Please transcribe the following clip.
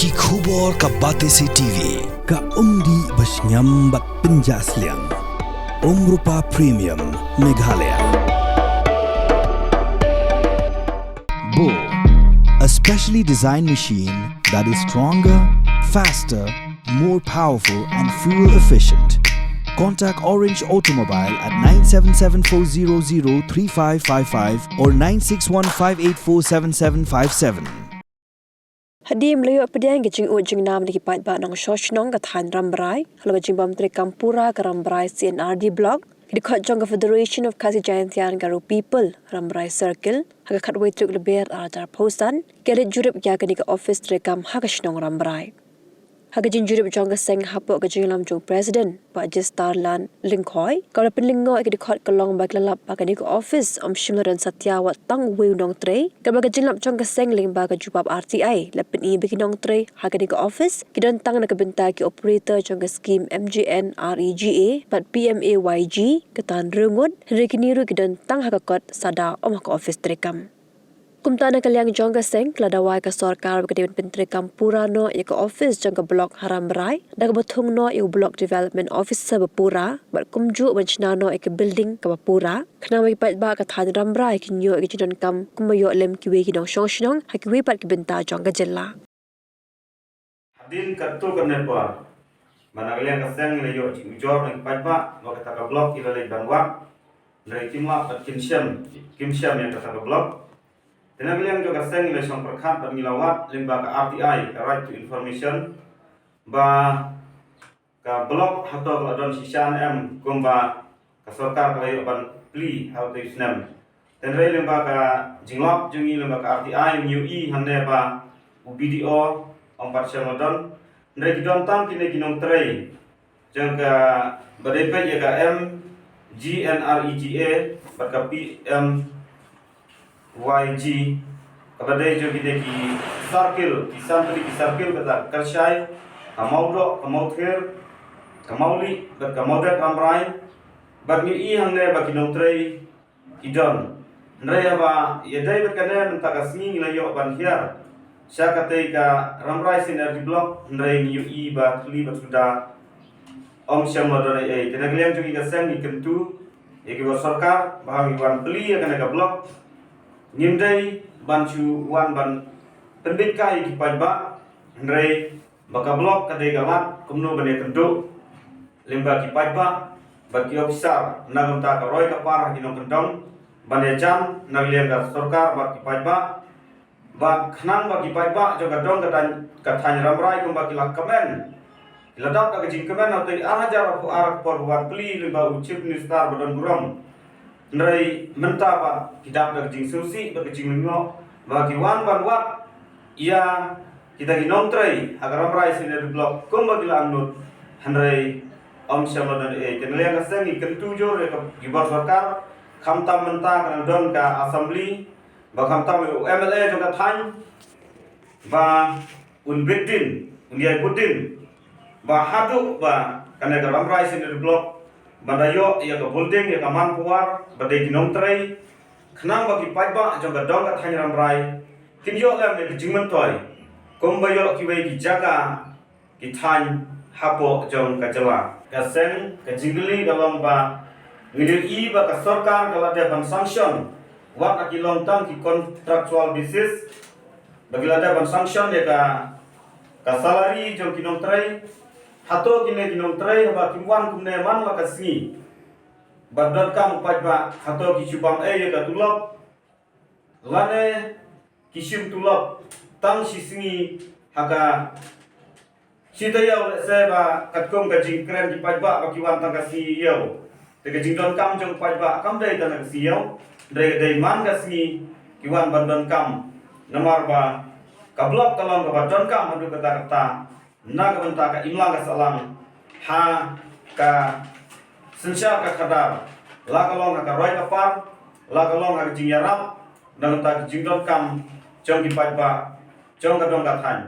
Ki khubor ka Batese TV. Ka umdi basnyam bat penjaslian. Rupa Premium Meghalaya. Bo, a specially designed machine that is stronger, faster, more powerful and fuel efficient. Contact Orange Automobile at 977-400-3555 or 9615847757. Hadim layo pediang gijing ujing nam di kipat ba nang shosh nong kathan rambrai halo gijing bam tri kampura ka rambrai CNRD block di khot jong Federation of Kasi Jayantian Garu People rambrai circle haga khatway truk leber ajar postan kere jurip ya ka di ka office tri kam haga shnong rambrai haga jing jurip jong ka seng hapo ka jing lam jong president ba Starlan Lingkhoi ka ra penlingo ka di khot kalong ba klalap ba ka di ka office shimlaran satyawat tang weu nong tre ka ba ka jing lam jong ka seng ling ba ka jupap RTI lapen i bagi nong tre haga di ka office kidan tang na ka benta ki operator jong ka scheme MGN REGA bat PMAYG katan rungut rekiniru kidan tang haga kot sada ka office tre kam kumtana kalyang jongga seng kladawai ka sarkar bagadiwan pentri kampurano ya ka office jongga blok haramrai daga bathung no ya block development officer bapura bat kumju banchnano ya ka building ka bapura khna mai pat ba ka than ramrai kinyo ki jidon kam kumayo lem kiwe ki dong shongshnong hakiwe pat ki benta jongga jella din katto karne par managalian ka seng le yo jor ni pat ba no ka blok ila le banwa le kimla pat kimsham ya ka blok Tenagaliang juga seng ile song perkhat ban ngilawat limba ka RTI ka right to information ba ka blog hato ka don sisan em kumba ka sarkar ka ban pli how to isnam tenre limba ka jinglap jungi limba ka RTI new e hanne ba UBDO om partial don ndre gidon tam kine ginong tre jangka badepe ya ka M GNREGA ba ka PM YG kepada jo kita ki circle kata kershai kamaudo kamauther kamauli bat kamaudat amrai bat ni I hangne ba kinontrei idon nrei ba yedai bat kana nta kasni layo ban hiar syakate ka ramrai sinergi block nrei ni I ba tli bat sudah om syamodone tenagliam jo ki kasang ni kentu eki sarkar bahang wan pli kana ka block Nimdai bancu wan ban pendika iki pajba ndrei baka blok kadai galat kumno bane kendu limba ki pajba baki ofisar nagam ta ka roy ka par hinong kendong bane jam nagliam ka sarkar baki pajba ba khnang baki pajba jo ka dong ka thany ramrai kum baki lak kamen ladap ka jing kamen autai ajar pu arak por wan pli limba uchip nistar badon guram Nrai menta ba kita dak jing susi ba jing mengo ba ki wan ban wat ia kita ginong trai agar ramrai siner blok kum ba gila anut hanrai om syamadan kenle ka sengi kentu jo re ka gibar sarkar khamtam menta kana don ka assembly ba khamtam MLA jo ka than ba unbedin undiai budin ba hadu ba kana ka ramrai siner blok Badayo ya ka building ya ka manpuar badai ginong trai khnang bagi pajba jong ka dong ka thany ramrai kinyo lam ne jingman toy kombayo ki wei ki jaga ki thany hapo jong ka jala ka seng ka jingli dalam ba ngidir I ba ka sarkar kala de ban sanction wat aki long term ki contractual basis bagi lada ban sanction ya ka salary jong kinong trai hato kine ginong trai ba kimwan kumne man la kasni badon kam pajba hato ki chupam ya ka tulop lane kishim tulop tang sisngi haka sitaya se ba katkom ka jingkren di pajba ba kiwan tang kasni yo te ka jingdon kam jong pajba kam dai tan kasni yo dai man kasni kiwan bandon kam namar ba kablok talong ka badon kam hadu kata naga benta ka imlang ka salang ha ka sensya ka kadar la kalong ka roy ka par la kalong ka jingyarap nang ta jingdon kam jong ki pajba jong ka dong ka than